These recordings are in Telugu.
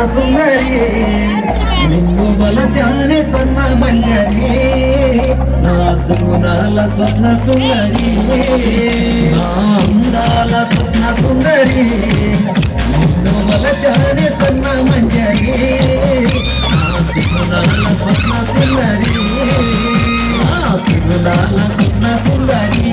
సుందరి నిన్ను బలచానే స్వర్ణ మంజరి నా సుగుణాల స్వర్ణ సుందరి నా అందాల స్వర్ణ సుందరి నిన్ను బలచానే స్వర్ణ మంజరి నా సుగుణాల స్వర్ణ సుందరి నా సుగుణాల స్వర్ణ సుందరి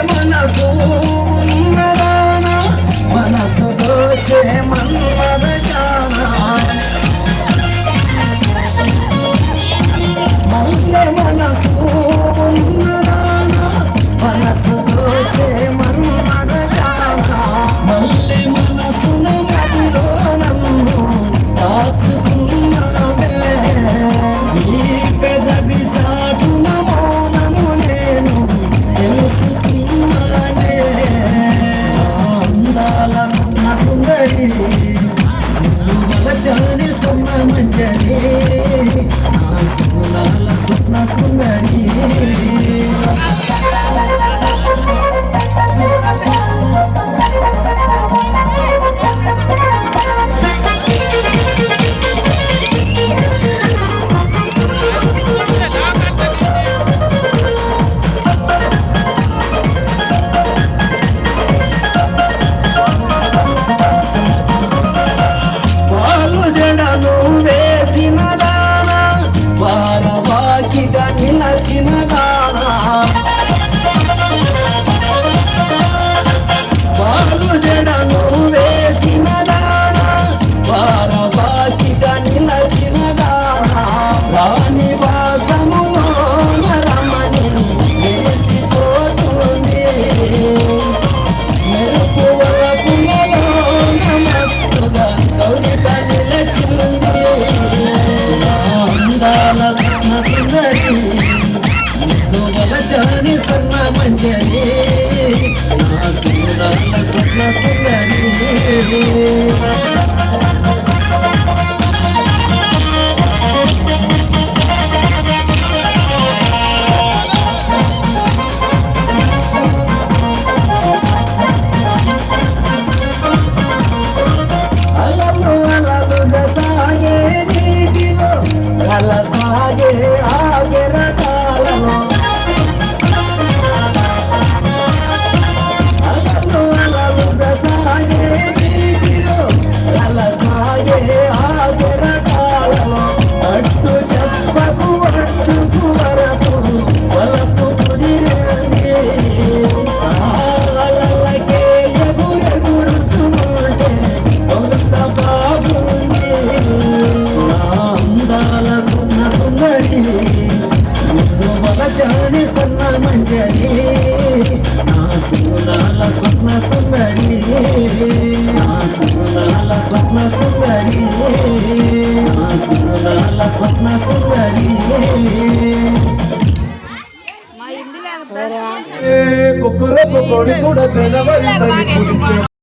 మనసు ఉన్నదానా మనసు దోచే మన్మద జానా మల్లె మనసు ఉన్నదానా మనసు దోచే మన్మద జానా మల్లె మనసున మదిలో నన్ను దాచుకున్నావే నీ పెదవి చాటున మౌనము నేను సుందరి బలచాని స్వర్ణ మంజరి నా సుగుణాల స్వర్ణ సుందరి బలచాని స్వర్ణ మంజరి నా సుగుణాల స్వర్ణ సుందరి అలలు అలలుగా సాగే నీటిలో అల సాగే ఆగెర కాలలో బలచాని స్వర్ణ మంజరి నా సుగుణాల స్వర్ణ సుందరి నా సుగుణాల స్వర్ణ సుందరి నా సుగుణాల స్వర్ణ సుందరి కుక్కలకు కొడి కూడా జనవరి